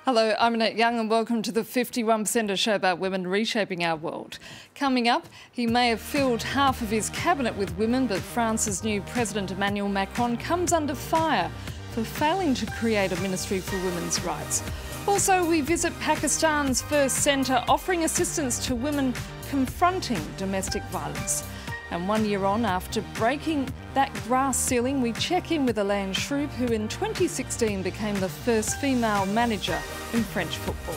Hello, I'm Annette Young and welcome to the 51%er show about women reshaping our world. Coming up, he may have filled half of his cabinet with women, but France's new President Emmanuel Macron comes under fire for failing to create a ministry for women's rights. Also, we visit Pakistan's first centre offering assistance to women confronting domestic violence. And 1 year on, after breaking that glass ceiling, we check in with Helene Schrub, who in 2016 became the first female manager in French football.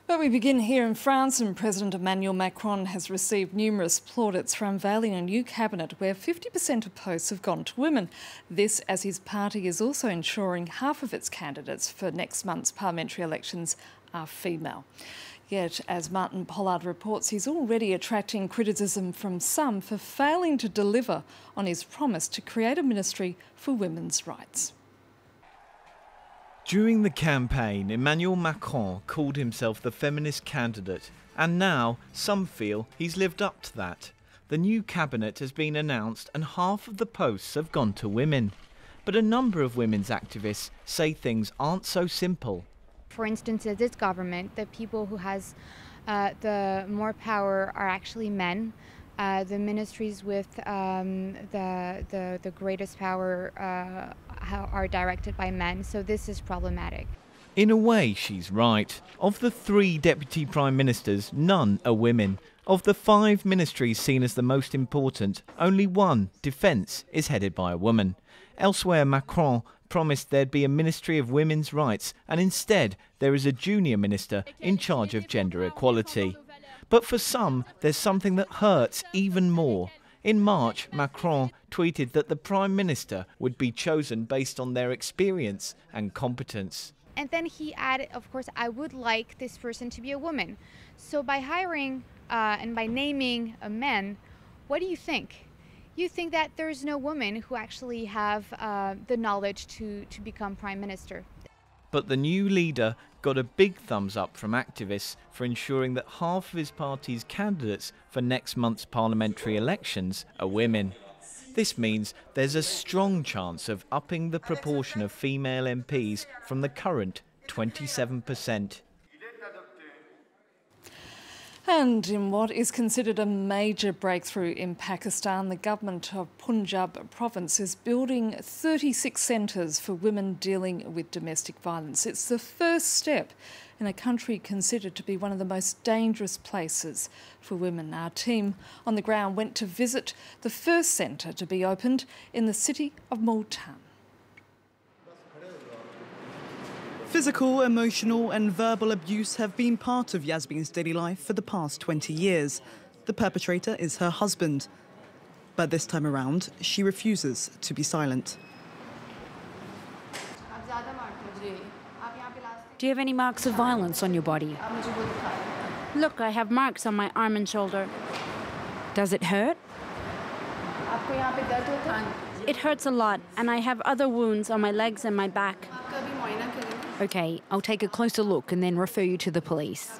But we begin here in France, and President Emmanuel Macron has received numerous plaudits for unveiling a new cabinet where 50% of posts have gone to women. This as his party is also ensuring half of its candidates for next month's parliamentary elections are female. Yet, as Martin Pollard reports, he's already attracting criticism from some for failing to deliver on his promise to create a ministry for women's rights. During the campaign, Emmanuel Macron called himself the feminist candidate, and now some feel he's lived up to that. The new cabinet has been announced and half of the posts have gone to women. But a number of women's activists say things aren't so simple. For instance, in this government, the people who has the more power are actually men. The ministries with the greatest power are directed by men, so this is problematic. In a way, she's right. Of the 3 deputy prime ministers, none are women. Of the 5 ministries seen as the most important, only one, defence, is headed by a woman. Elsewhere, Macron promised there'd be a Ministry of Women's Rights, and instead there is a junior minister in charge of gender equality. But for some, there's something that hurts even more. In March, Macron tweeted that the Prime Minister would be chosen based on their experience and competence. And then he added, of course, I would like this person to be a woman. So by hiring and by naming a man, what do you think? You think that there's no women who actually have the knowledge to become Prime Minister. But the new leader got a big thumbs up from activists for ensuring that half of his party's candidates for next month's parliamentary elections are women. This means there's a strong chance of upping the proportion of female MPs from the current 27%. And in what is considered a major breakthrough in Pakistan, the government of Punjab province is building 36 centres for women dealing with domestic violence. It's the first step in a country considered to be one of the most dangerous places for women. Our team on the ground went to visit the first centre to be opened in the city of Multan. Physical, emotional and verbal abuse have been part of Yasmin's daily life for the past 20 years. The perpetrator is her husband. But this time around, she refuses to be silent. Do you have any marks of violence on your body? Look, I have marks on my arm and shoulder. Does it hurt? It hurts a lot, and I have other wounds on my legs and my back. Okay, I'll take a closer look and then refer you to the police.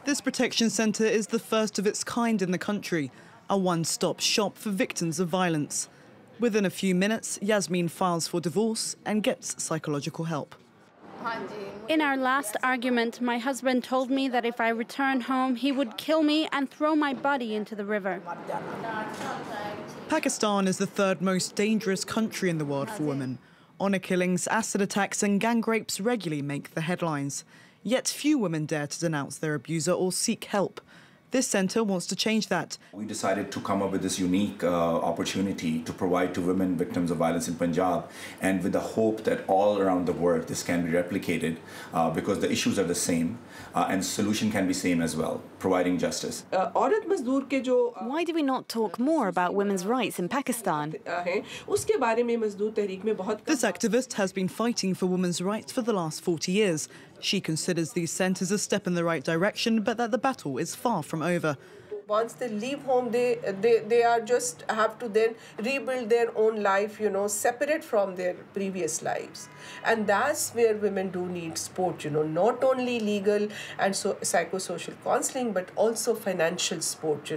This protection centre is the first of its kind in the country, a one-stop shop for victims of violence. Within a few minutes, Yasmin files for divorce and gets psychological help. In our last argument, my husband told me that if I returned home, he would kill me and throw my body into the river. Pakistan is the 3rd most dangerous country in the world for women. Honour killings, acid attacks and gang rapes regularly make the headlines. Yet few women dare to denounce their abuser or seek help. This centre wants to change that. We decided to come up with this unique opportunity to provide to women victims of violence in Punjab, and with the hope that all around the world this can be replicated because the issues are the same and solution can be same as well, providing justice. Why do we not talk more about women's rights in Pakistan? This activist has been fighting for women's rights for the last 40 years. She considers these centres a step in the right direction, but that the battle is far from over. Once they leave home, they are just have to then rebuild their own life, separate from their previous lives. And that's where women do need support, not only legal and psychosocial counseling, but also financial support,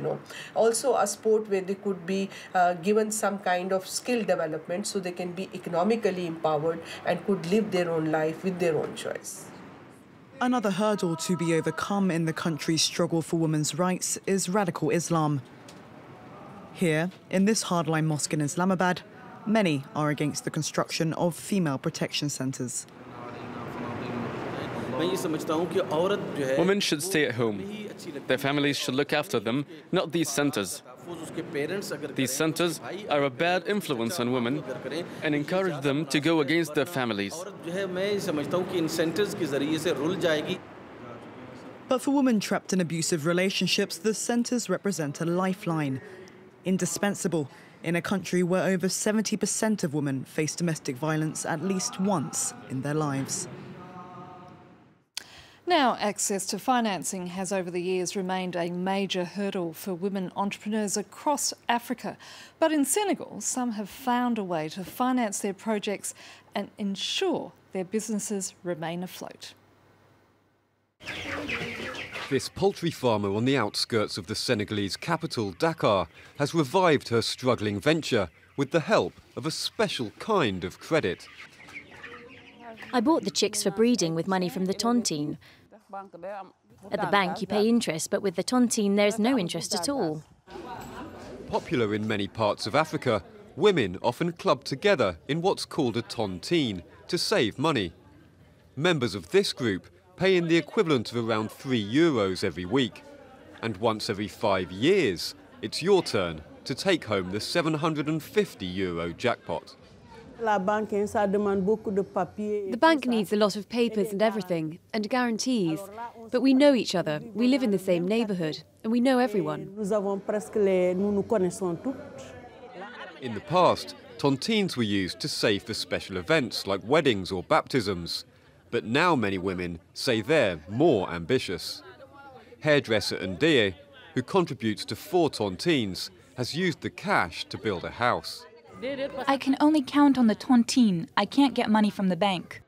Also a support where they could be given some kind of skill development so they can be economically empowered and could live their own life with their own choice. Another hurdle to be overcome in the country's struggle for women's rights is radical Islam. Here, in this hardline mosque in Islamabad, many are against the construction of female protection centres. Women should stay at home. Their families should look after them, not these centres. These centres are a bad influence on women and encourage them to go against their families. But for women trapped in abusive relationships, the centres represent a lifeline, indispensable in a country where over 70% of women face domestic violence at least once in their lives. Now, access to financing has over the years remained a major hurdle for women entrepreneurs across Africa. But in Senegal, some have found a way to finance their projects and ensure their businesses remain afloat. This poultry farmer on the outskirts of the Senegalese capital, Dakar, has revived her struggling venture with the help of a special kind of credit. I bought the chicks for breeding with money from the tontine. At the bank, you pay interest, but with the tontine, there's no interest at all. Popular in many parts of Africa, women often club together in what's called a tontine to save money. Members of this group pay in the equivalent of around €3 every week. And once every 5 years, it's your turn to take home the €750 jackpot. The bank needs a lot of papers and everything, and guarantees. But we know each other, we live in the same neighbourhood, and we know everyone. In the past, tontines were used to save for special events like weddings or baptisms. But now many women say they're more ambitious. Hairdresser Ndeye, who contributes to 4 tontines, has used the cash to build a house. I can only count on the tontine. I can't get money from the bank.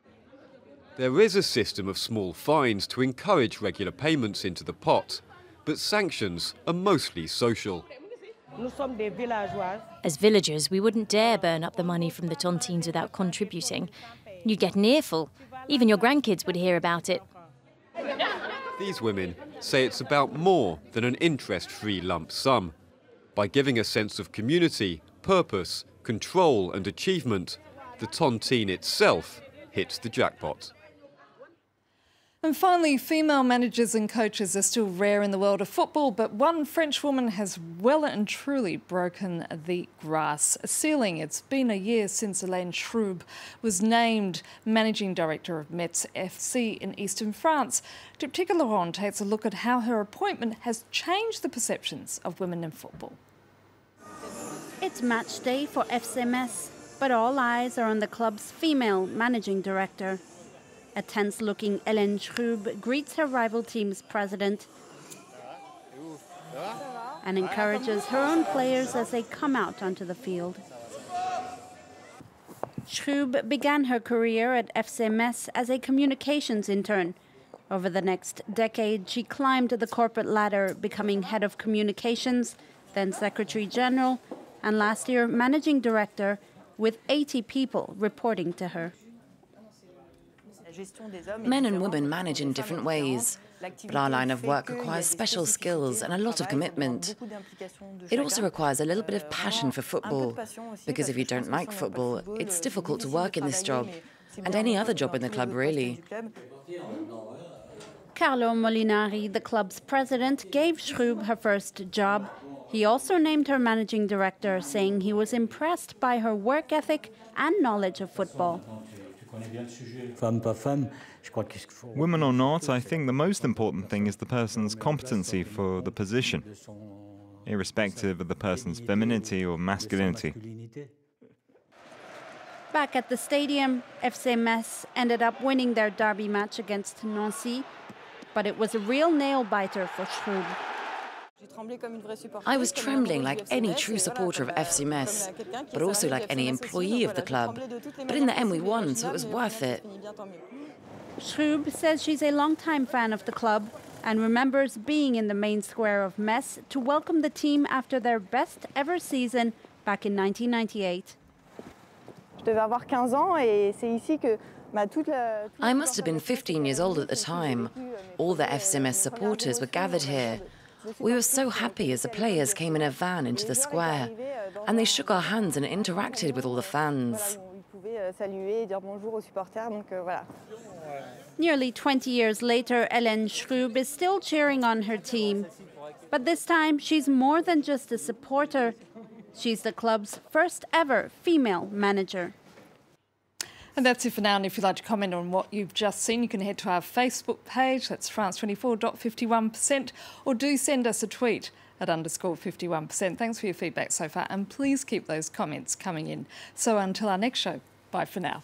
There is a system of small fines to encourage regular payments into the pot, but sanctions are mostly social. As villagers, we wouldn't dare burn up the money from the tontines without contributing. You'd get an earful. Even your grandkids would hear about it. These women say it's about more than an interest-free lump sum. By giving a sense of community, purpose, control and achievement, the tontine itself hits the jackpot. And finally, female managers and coaches are still rare in the world of football, but one French woman has well and truly broken the glass ceiling. It's been a year since Helene Schrub was named Managing Director of Metz FC in eastern France. Diptyque Laurent takes a look at how her appointment has changed the perceptions of women in football. It's match day for FC Metz, but all eyes are on the club's female managing director. A tense-looking Helene Schrub greets her rival team's president and encourages her own players as they come out onto the field. Schrub began her career at FC Metz as a communications intern. Over the next decade, she climbed the corporate ladder, becoming head of communications, then secretary general, and last year managing director, with 80 people reporting to her. Men and women manage in different ways, but our line of work requires special skills and a lot of commitment. It also requires a little bit of passion for football, because if you don't like football, it's difficult to work in this job, and any other job in the club, really. Carlo Molinari, the club's president, gave Schrub her first job. He also named her managing director, saying he was impressed by her work ethic and knowledge of football. Women or not, I think the most important thing is the person's competency for the position, irrespective of the person's femininity or masculinity. Back at the stadium, FC Metz ended up winning their derby match against Nancy, but it was a real nail-biter for Schrub. I was trembling like any true supporter of FC Metz, but also like any employee of the club. But in the end we won, so it was worth it. Schrub says she's a long-time fan of the club and remembers being in the main square of Metz to welcome the team after their best ever season back in 1998. I must have been 15 years old at the time. All the FC Metz supporters were gathered here. We were so happy as the players came in a van into the square, and they shook our hands and interacted with all the fans. Nearly 20 years later, Helene Schrub is still cheering on her team. But this time, she's more than just a supporter. She's the club's first ever female manager. And that's it for now. And if you'd like to comment on what you've just seen, you can head to our Facebook page. That's France24.51%. Or do send us a tweet at _51%. Thanks for your feedback so far. And please keep those comments coming in. So until our next show, bye for now.